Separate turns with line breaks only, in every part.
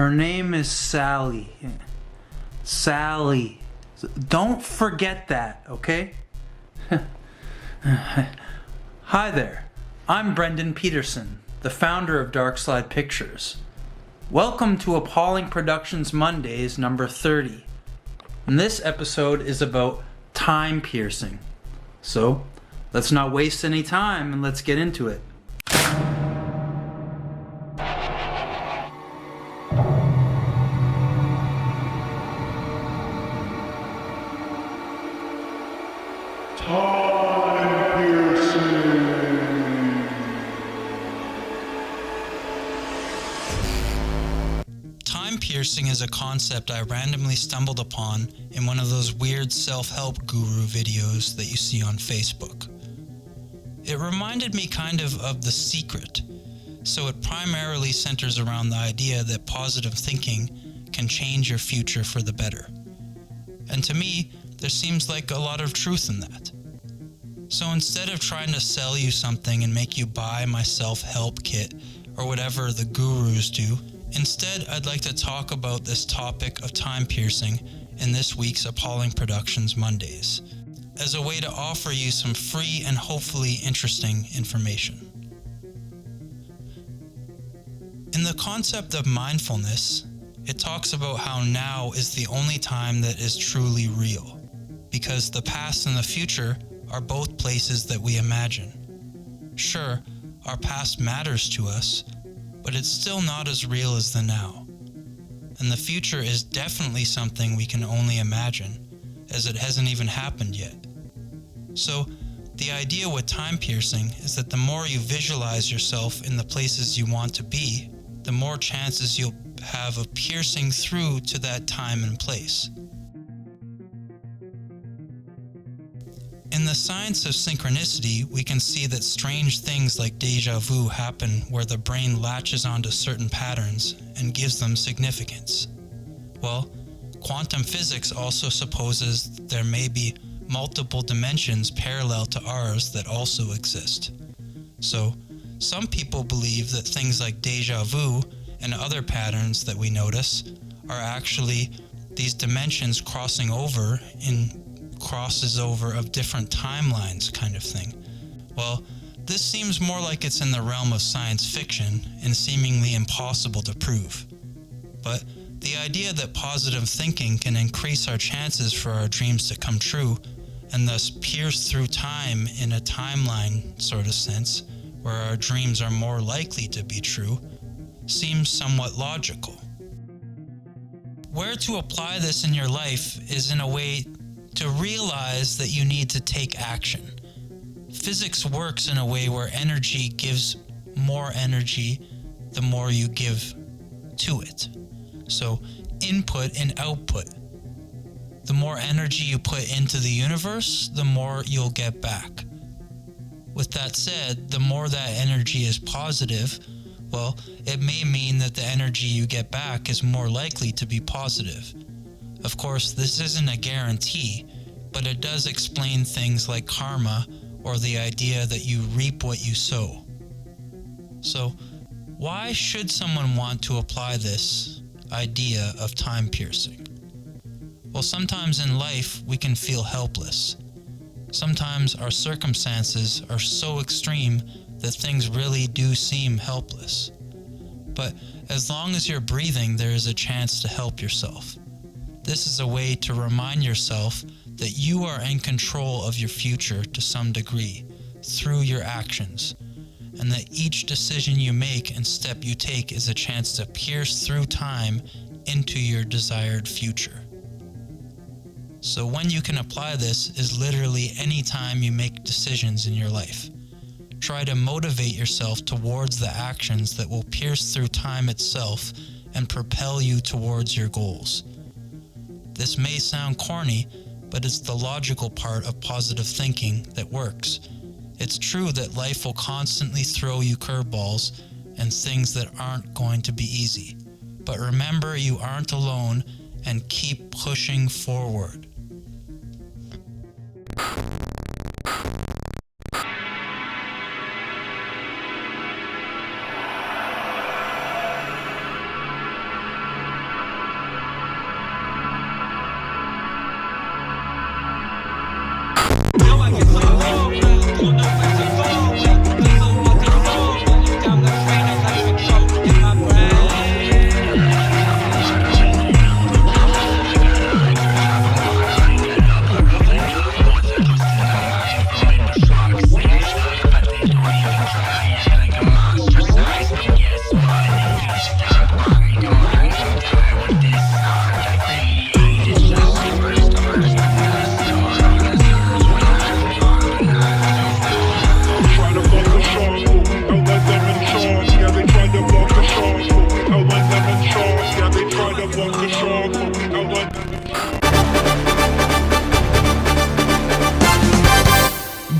Her name is Sally. Sally. Don't forget that, okay? Hi there. I'm Brendan Petersen, the founder of DARKSLIDE Pictures. Welcome to Appalling Productions Mondays number 30. And this episode is about time piercing. So, let's not waste any time and let's get into it. Time piercing is a concept I randomly stumbled upon in one of those weird self-help guru videos that you see on Facebook. It reminded me kind of The Secret, so it primarily centers around the idea that positive thinking can change your future for the better. And to me, there seems like a lot of truth in that. So instead of trying to sell you something and make you buy my self-help kit or whatever the gurus do, instead I'd like to talk about this topic of time piercing in this week's Appalling Productions Mondays, as a way to offer you some free and hopefully interesting information. In the concept of mindfulness, it talks about how now is the only time that is truly real, because the past and the future are both places that we imagine. Sure, our past matters to us, but it's still not as real as the now. And the future is definitely something we can only imagine, as it hasn't even happened yet. So, the idea with time piercing is that the more you visualize yourself in the places you want to be, the more chances you'll have of piercing through to that time and place. In the science of synchronicity, we can see that strange things like déjà vu happen where the brain latches onto certain patterns and gives them significance. Well, quantum physics also supposes there may be multiple dimensions parallel to ours that also exist. So, some people believe that things like déjà vu and other patterns that we notice are actually these dimensions crossing over in crosses over of different timelines kind of thing. Well, this seems more like it's in the realm of science fiction and seemingly impossible to prove. But the idea that positive thinking can increase our chances for our dreams to come true and thus pierce through time in a timeline sort of sense where our dreams are more likely to be true seems somewhat logical. Where to apply this in your life is in a way to realize that you need to take action. Physics works in a way where energy gives more energy the more you give to it. So input and output. The more energy you put into the universe, the more you'll get back. With that said, the more that energy is positive, well, it may mean that the energy you get back is more likely to be positive. Of course, this isn't a guarantee, but it does explain things like karma or the idea that you reap what you sow. So, why should someone want to apply this idea of time piercing? Well, sometimes in life we can feel helpless. Sometimes our circumstances are so extreme that things really do seem helpless. But as long as you're breathing, there is a chance to help yourself. This is a way to remind yourself that you are in control of your future to some degree through your actions, and that each decision you make and step you take is a chance to pierce through time into your desired future. So when you can apply this is literally any time you make decisions in your life. Try to motivate yourself towards the actions that will pierce through time itself and propel you towards your goals. This may sound corny, but it's the logical part of positive thinking that works. It's true that life will constantly throw you curveballs and things that aren't going to be easy. But remember, you aren't alone, and keep pushing forward.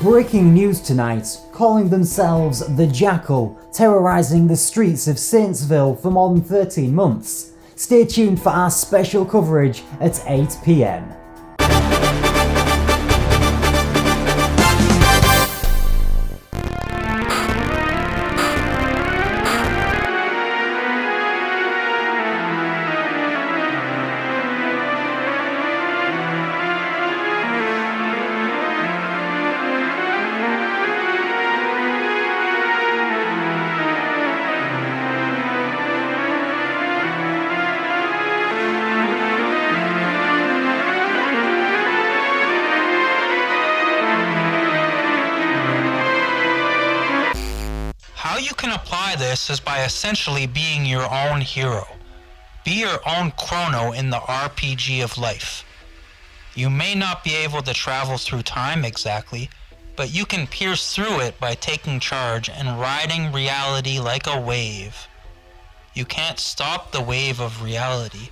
Breaking news tonight, calling themselves the Jackal, terrorising the streets of Saintsville for more than 13 months. Stay tuned for our special coverage at 8 PM.
How you can apply this is by essentially being your own hero. Be your own chrono in the RPG of life. You may not be able to travel through time exactly, but you can pierce through it by taking charge and riding reality like a wave. You can't stop the wave of reality.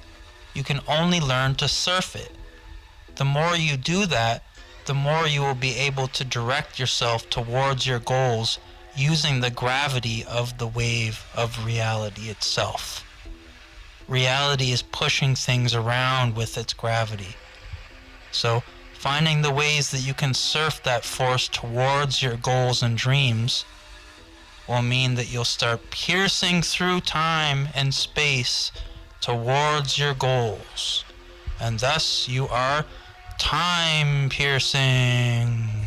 You can only learn to surf it. The more you do that, the more you will be able to direct yourself towards your goals using the gravity of the wave of reality itself. Reality is pushing things around with its gravity. So, finding the ways that you can surf that force towards your goals and dreams will mean that you'll start piercing through time and space towards your goals. And thus you are time piercing.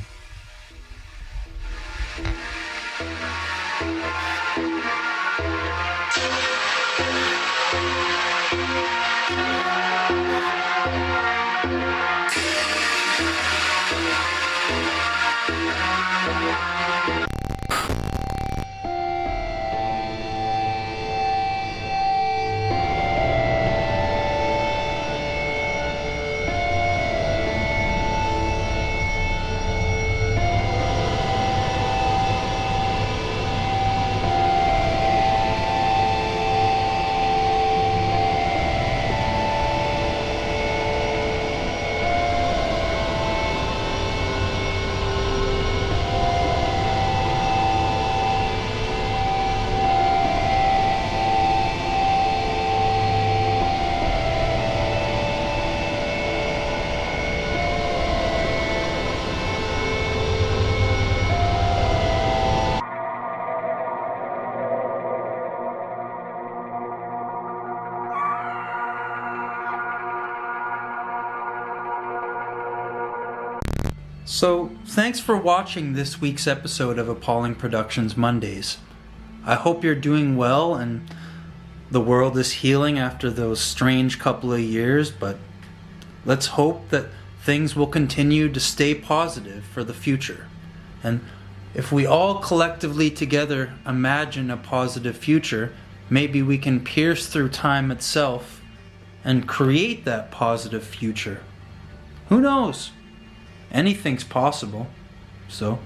So, thanks for watching this week's episode of Appalling Productions Mondays. I hope you're doing well and the world is healing after those strange couple of years, but let's hope that things will continue to stay positive for the future. And if we all collectively together imagine a positive future, maybe we can pierce through time itself and create that positive future. Who knows? Anything's possible. So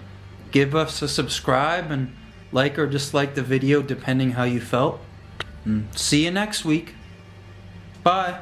give us a subscribe and like or dislike the video depending how you felt. And see you next week. Bye.